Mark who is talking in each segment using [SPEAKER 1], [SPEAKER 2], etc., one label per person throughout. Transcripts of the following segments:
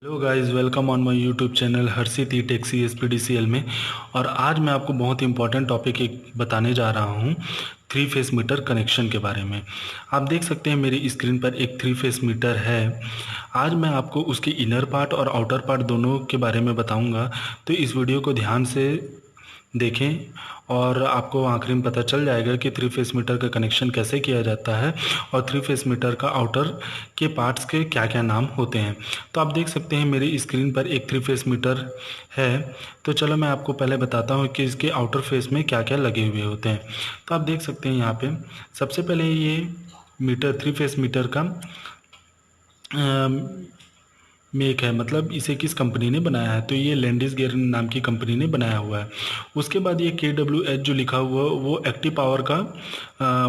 [SPEAKER 1] Hello guys, welcome on my YouTube channel Harshit e taxi SPDCL में। और आज मैं आपको बहुत ही इंपॉर्टेंट टॉपिक एक बताने जा रहा हूँ, थ्री फेस मीटर कनेक्शन के बारे में। आप देख सकते हैं मेरी स्क्रीन पर एक थ्री फेस मीटर है। आज मैं आपको उसके इनर पार्ट और आउटर पार्ट दोनों के बारे में बताऊंगा, तो इस वीडियो को ध्यान से देखें और आपको आखिरी में पता चल जाएगा कि थ्री फेस मीटर का कनेक्शन कैसे किया जाता है और थ्री फेस मीटर का आउटर के पार्ट्स के क्या क्या नाम होते हैं। तो आप देख सकते हैं मेरी स्क्रीन पर एक थ्री फेस मीटर है। तो चलो मैं आपको पहले बताता हूँ कि इसके आउटर फेस में क्या क्या लगे हुए होते हैं। तो आप देख सकते हैं यहाँ पे सबसे पहले ये मीटर थ्री फेस मीटर का मेक है, मतलब इसे किस कंपनी ने बनाया है। तो ये लैंडिस गियर नाम की कंपनी ने बनाया हुआ है। उसके बाद ये KWH जो लिखा हुआ वो एक्टिव पावर का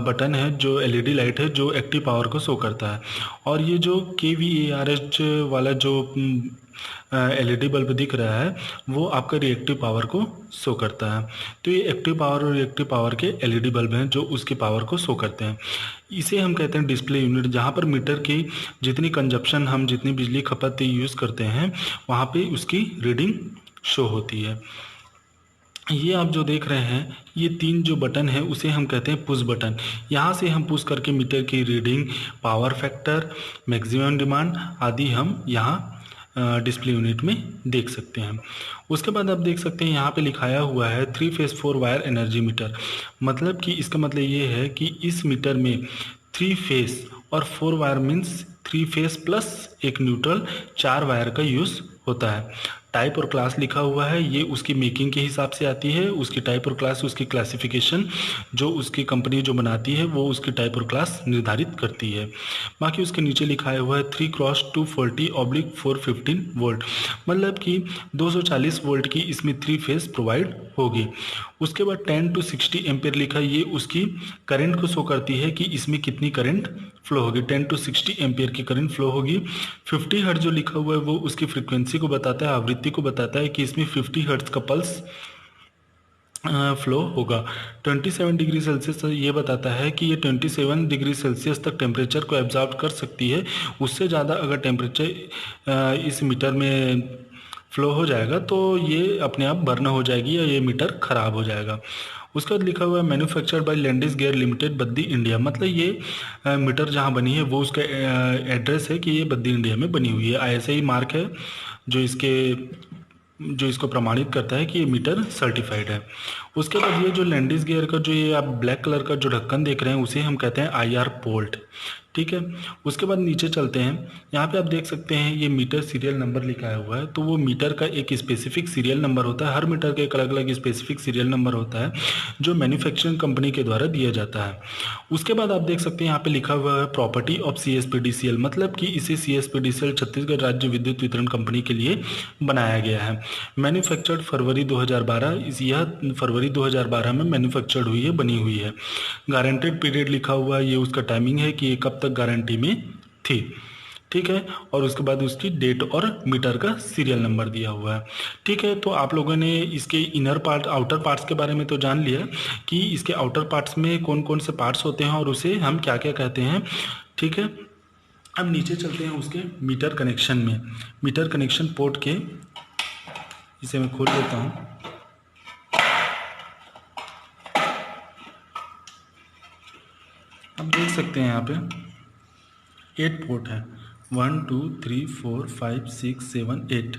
[SPEAKER 1] बटन है, जो LED लाइट है जो एक्टिव पावर को शो करता है। और ये जो KVARH वाला जो LED बल्ब दिख रहा है वो आपका रिएक्टिव पावर को शो करता है। तो ये एक्टिव पावर और रिएक्टिव पावर के LED बल्ब हैं जो उसकी पावर को शो करते हैं। इसे हम कहते हैं डिस्प्ले यूनिट, जहाँ पर मीटर की जितनी कंजप्शन हम जितनी बिजली खपत यूज़ करते हैं वहाँ पे उसकी रीडिंग शो होती है। ये आप जो देख रहे हैं ये तीन जो बटन है उसे हम कहते हैं पुश बटन। यहाँ से हम पुश करके मीटर की reading, power factor, maximum demand आदि हम यहाँ डिस्प्ले यूनिट में देख सकते हैं। उसके बाद आप देख सकते हैं यहाँ पे लिखाया हुआ है three phase four wire energy meter. मतलब कि इसका मतलब ये है कि इस मीटर में थ्री फेस और four wire means three phase plus एक न्यूट्रल, चार वायर का यूज़ होता है। टाइप और क्लास लिखा हुआ है, ये उसकी मेकिंग के हिसाब से आती है। उसकी टाइप और क्लास, उसकी क्लासिफिकेशन जो उसकी कंपनी जो बनाती है वो उसकी टाइप और क्लास निर्धारित करती है। बाकी उसके नीचे लिखाया हुआ है 3x240/415 वोल्ट, मतलब कि 240 वोल्ट की इसमें थ्री फेस प्रोवाइड होगी। उसके बाद 10 to 60 एम्पेयर लिखा है, ये उसकी करंट को शो करती है कि इसमें कितनी करंट फ्लो होगी। 10 to 60 एम्पियर की करंट फ्लो होगी। 50 हर्ट्ज जो लिखा हुआ है वो उसकी फ्रीक्वेंसी को बताता है, आवृत्ति को बताता है कि इसमें 50 हर्ट्ज का पल्स फ्लो होगा। 27 डिग्री सेल्सियस ये बताता है कि ये 27 डिग्री सेल्सियस तक टेम्परेचर को एब्जॉर्ब कर सकती है। उससे ज़्यादा अगर टेम्परेचर इस मीटर में फ्लो हो जाएगा तो ये अपने आप बर्न हो जाएगी या ये मीटर ख़राब हो जाएगा। उसके बाद लिखा हुआ है manufactured by Landis gear limited, Baddi, India. मतलब ये मीटर जहाँ बनी है वो उसका एड्रेस है कि ये बद्दी, इंडिया में बनी हुई है। ISI मार्क है जो इसको प्रमाणित करता है कि ये मीटर सर्टिफाइड है। उसके बाद ये जो लैंडिस गियर का जो ये आप ब्लैक कलर का जो ढक्कन देख रहे हैं उसे हम कहते हैं IR पोर्ट। ठीक है। उसके बाद नीचे चलते हैं, यहाँ पे आप देख सकते हैं ये मीटर सीरियल नंबर लिखाया हुआ है। तो वो मीटर का एक स्पेसिफिक सीरियल नंबर होता है, हर मीटर का एक अलग अलग स्पेसिफिक सीरियल नंबर होता है जो मैन्युफैक्चरिंग कंपनी के द्वारा दिया जाता है। उसके बाद आप देख सकते हैं यहाँ पे लिखा हुआ है प्रॉपर्टी ऑफ CSPDCL, मतलब कि इसे CSPDCL छत्तीसगढ़ राज्य विद्युत वितरण कंपनी के लिए बनाया गया है। मैन्युफैक्चर्ड फरवरी 2012, यह फरवरी 2012 में मैन्युफैक्चर्ड हुई है, बनी हुई है। गारंटेड पीरियड लिखा हुआ है, ये उसका टाइमिंग है कि ये कब तक गारंटी में थी। ठीक है। और उसके बाद उसकी डेट और मीटर का सीरियल नंबर दिया हुआ है। ठीक है। तो आप लोगों ने इसके इनर पार्ट, आउटर पार्ट्स के बारे में तो जान लिया कि इसके आउटर पार्ट्स में कौन कौन से पार्ट्स होते हैं और उसे हम क्या क्या कहते हैं। ठीक है। अब नीचे चलते हैं उसके मीटर कनेक्शन में, मीटर कनेक्शन पोर्ट के। इसे मैं खोल देता हूँ। अब देख सकते हैं यहाँ पे 8 पोर्ट है, 1 2 3 4 5 6 7 8।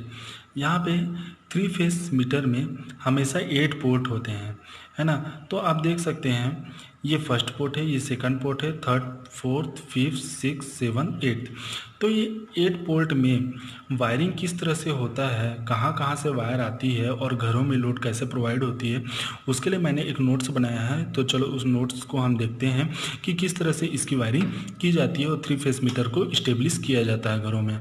[SPEAKER 1] यहाँ पे थ्री फेस मीटर में हमेशा 8 पोर्ट होते हैं, है ना। तो आप देख सकते हैं ये फर्स्ट पोर्ट है, ये सेकंड पोर्ट है, third, fourth, fifth, six, seven, 8। तो ये 8 पोर्ट में वायरिंग किस तरह से होता है, कहाँ कहाँ से वायर आती है और घरों में लोड कैसे प्रोवाइड होती है, उसके लिए मैंने एक नोट्स बनाया है। तो चलो उस नोट्स को हम देखते हैं कि किस तरह से इसकी वायरिंग की जाती है और थ्री फेस मीटर को इस्टेब्लिश किया जाता है घरों में।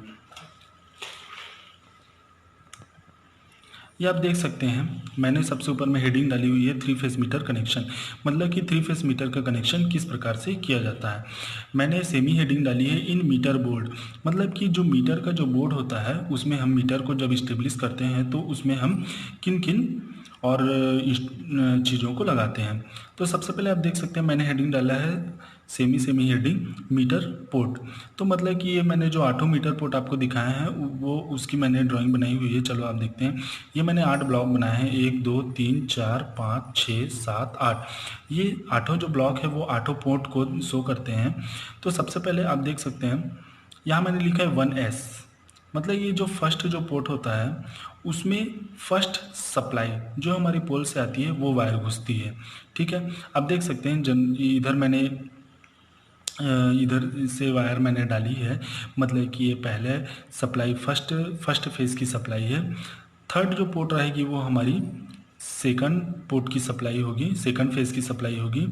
[SPEAKER 1] ये आप देख सकते हैं मैंने सबसे ऊपर में हेडिंग डाली हुई है थ्री फेस मीटर कनेक्शन, मतलब कि थ्री फेस मीटर का कनेक्शन किस प्रकार से किया जाता है। मैंने सेमी हेडिंग डाली है इन मीटर बोर्ड, मतलब कि जो मीटर का जो बोर्ड होता है उसमें हम मीटर को जब इस्टेब्लिश करते हैं तो उसमें हम किन किन और चीज़ों को लगाते हैं। तो सबसे पहले आप देख सकते हैं मैंने हेडिंग डाला है सेमी हेडिंग मीटर पोर्ट। तो मतलब कि ये मैंने जो 8 मीटर पोर्ट आपको दिखाया है वो उसकी मैंने ड्राइंग बनाई हुई है। चलो आप देखते हैं। ये मैंने 8 ब्लॉक बनाए हैं, 1 2 3 4 5 6 7 8। ये 8 जो ब्लॉक है वो 8 पोर्ट को शो करते हैं। तो सबसे पहले आप देख सकते हैं यहाँ मैंने लिखा है 1S, मतलब ये जो फर्स्ट जो पोर्ट होता है उसमें फर्स्ट सप्लाई जो हमारी पोल से आती है वो वायर घुसती है। ठीक है, अब देख सकते हैं इधर मैंने इधर से वायर मैंने डाली है, मतलब कि ये पहले सप्लाई फर्स्ट फेज़ की सप्लाई है। थर्ड जो पोर्ट रहेगी वो हमारी सेकंड पोर्ट की सप्लाई होगी, सेकंड फेज़ की सप्लाई होगी।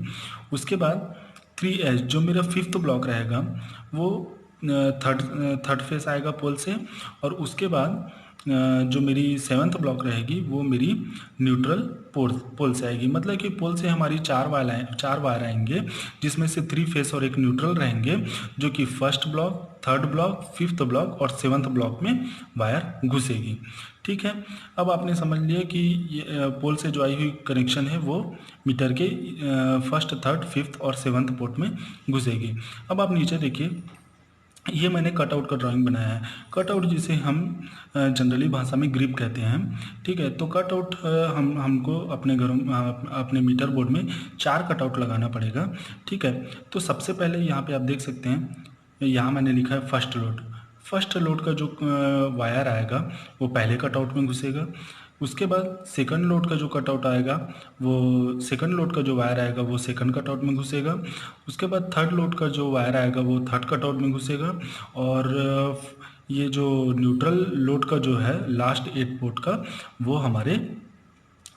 [SPEAKER 1] उसके बाद 3S जो मेरा फिफ्थ ब्लॉक रहेगा वो थर्ड फेस आएगा पोल से। और उसके बाद जो मेरी 7th ब्लॉक रहेगी वो मेरी न्यूट्रल पोल से आएगी। मतलब कि पोल से हमारी 4 वायर आएंगे, जिसमें से 3 फेस और एक न्यूट्रल रहेंगे, जो कि first block, third block, fifth block और 7th ब्लॉक में वायर घुसेगी। ठीक है, अब आपने समझ लिया कि ये पोल से जो आई हुई कनेक्शन है वो मीटर के फर्स्ट, थर्ड, फिफ्थ और 7th पोर्ट में घुसेगी। अब आप नीचे देखिए, ये मैंने कटआउट का ड्राइंग बनाया है। कटआउट जिसे हम जनरली भाषा में ग्रिप कहते हैं। ठीक है, तो कटआउट हमको अपने घरों अपने मीटर बोर्ड में 4 कटआउट लगाना पड़ेगा। ठीक है, तो सबसे पहले यहाँ पे आप देख सकते हैं, यहाँ मैंने लिखा है फर्स्ट लोड। फर्स्ट लोड का जो वायर आएगा वो पहले कटआउट में घुसेगा। उसके बाद सेकंड लोड का जो कटआउट आएगा वो सेकंड लोड का जो वायर आएगा वो सेकंड कटआउट में घुसेगा। उसके बाद थर्ड लोड का जो वायर आएगा वो थर्ड कटआउट में घुसेगा। और ये जो न्यूट्रल लोड का जो है लास्ट 8 पोर्ट का वो हमारे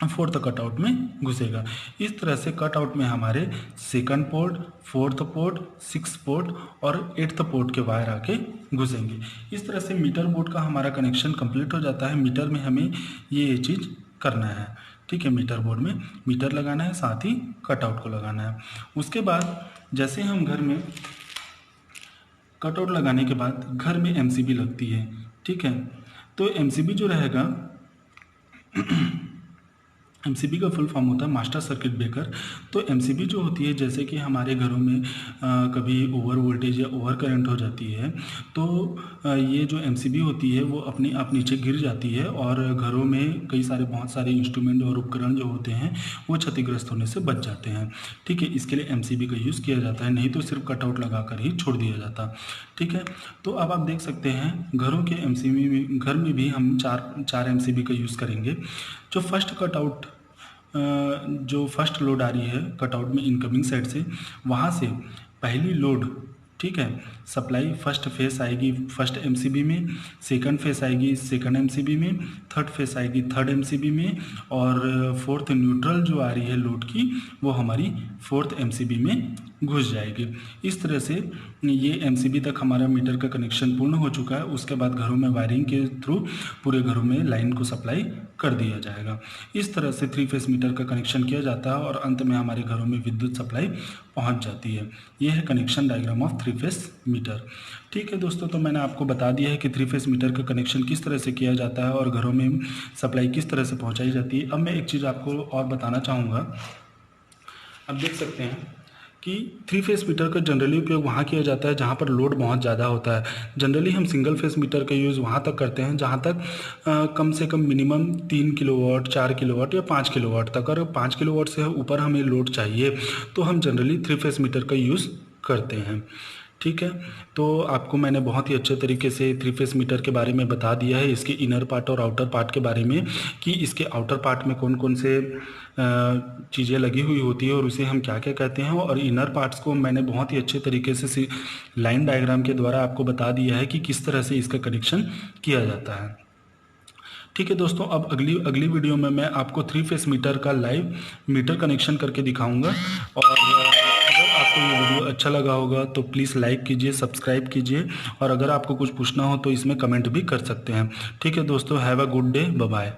[SPEAKER 1] 4th कटआउट में घुसेगा। इस तरह से कटआउट में हमारे second port, 4th port, 6th port और 8th पोर्ट के वायर आके घुसेंगे। इस तरह से मीटर बोर्ड का हमारा कनेक्शन कंप्लीट हो जाता है। मीटर में हमें ये चीज़ करना है। ठीक है, मीटर बोर्ड में मीटर लगाना है, साथ ही कटआउट को लगाना है। उसके बाद जैसे हम घर में कटआउट लगाने के बाद घर में MCB लगती है। ठीक है, तो MCB जो रहेगा MCB का फुल फॉर्म होता है मास्टर सर्किट ब्रेकर। तो MCB जो होती है, जैसे कि हमारे घरों में कभी ओवर वोल्टेज या ओवर करंट हो जाती है, तो ये जो MCB होती है वो अपने आप नीचे गिर जाती है और घरों में बहुत सारे इंस्ट्रूमेंट और उपकरण जो होते हैं वो क्षतिग्रस्त होने से बच जाते हैं। ठीक है, इसके लिए MCB का यूज़ किया जाता है, नहीं तो सिर्फ कटआउट लगा कर ही छोड़ दिया जाता। ठीक है, तो अब आप देख सकते हैं घरों के MCB घर में भी हम चार MCB का यूज़ करेंगे। जो फर्स्ट लोड आ रही है कटआउट में इनकमिंग साइड से, वहाँ से पहली लोड, ठीक है, सप्लाई फर्स्ट फेस आएगी फर्स्ट MCB में, सेकंड फेस आएगी सेकंड MCB में, थर्ड फेस आएगी थर्ड MCB में और 4th न्यूट्रल जो आ रही है लोड की वो हमारी 4th MCB में घुस जाएगी। इस तरह से ये MCB तक हमारा मीटर का कनेक्शन पूर्ण हो चुका है। उसके बाद घरों में वायरिंग के थ्रू पूरे घरों में लाइन को सप्लाई कर दिया जाएगा। इस तरह से 3 फेस मीटर का कनेक्शन किया जाता है और अंत में हमारे घरों में विद्युत सप्लाई पहुंच जाती है। यह है connection diagram of 3 phase meter. ठीक है दोस्तों, तो मैंने आपको बता दिया है कि 3 फेस मीटर का कनेक्शन किस तरह से किया जाता है और घरों में सप्लाई किस तरह से पहुँचाई जाती है। अब मैं एक चीज़ आपको और बताना चाहूँगा। अब देख सकते हैं कि 3 फेस मीटर का जनरली उपयोग वहाँ किया जाता है जहाँ पर लोड बहुत ज़्यादा होता है। जनरली हम सिंगल फेस मीटर का यूज़ वहाँ तक करते हैं जहाँ तक कम से कम मिनिमम 3 किलोवाट, 4 किलोवाट या 5 किलोवाट तक। अगर 5 किलोवाट से ऊपर हमें लोड चाहिए तो हम जनरली 3 फेस मीटर का यूज़ करते हैं। ठीक है, तो आपको मैंने बहुत ही अच्छे तरीके से 3 फेस मीटर के बारे में बता दिया है, इसके इनर पार्ट और आउटर पार्ट के बारे में, कि इसके आउटर पार्ट में कौन कौन से चीज़ें लगी हुई होती है और उसे हम क्या क्या कहते हैं। और इनर पार्ट्स को मैंने बहुत ही अच्छे तरीके से लाइन डायग्राम के द्वारा आपको बता दिया है कि किस तरह से इसका कनेक्शन किया जाता है। ठीक है दोस्तों, अब अगली वीडियो में मैं आपको 3 फेस मीटर का लाइव मीटर कनेक्शन करके दिखाऊंगा। और अगर आपको ये वीडियो अच्छा लगा होगा तो प्लीज़ लाइक कीजिए, सब्सक्राइब कीजिए और अगर आपको कुछ पूछना हो तो इसमें कमेंट भी कर सकते हैं। ठीक है दोस्तों, have a good day, bye bye.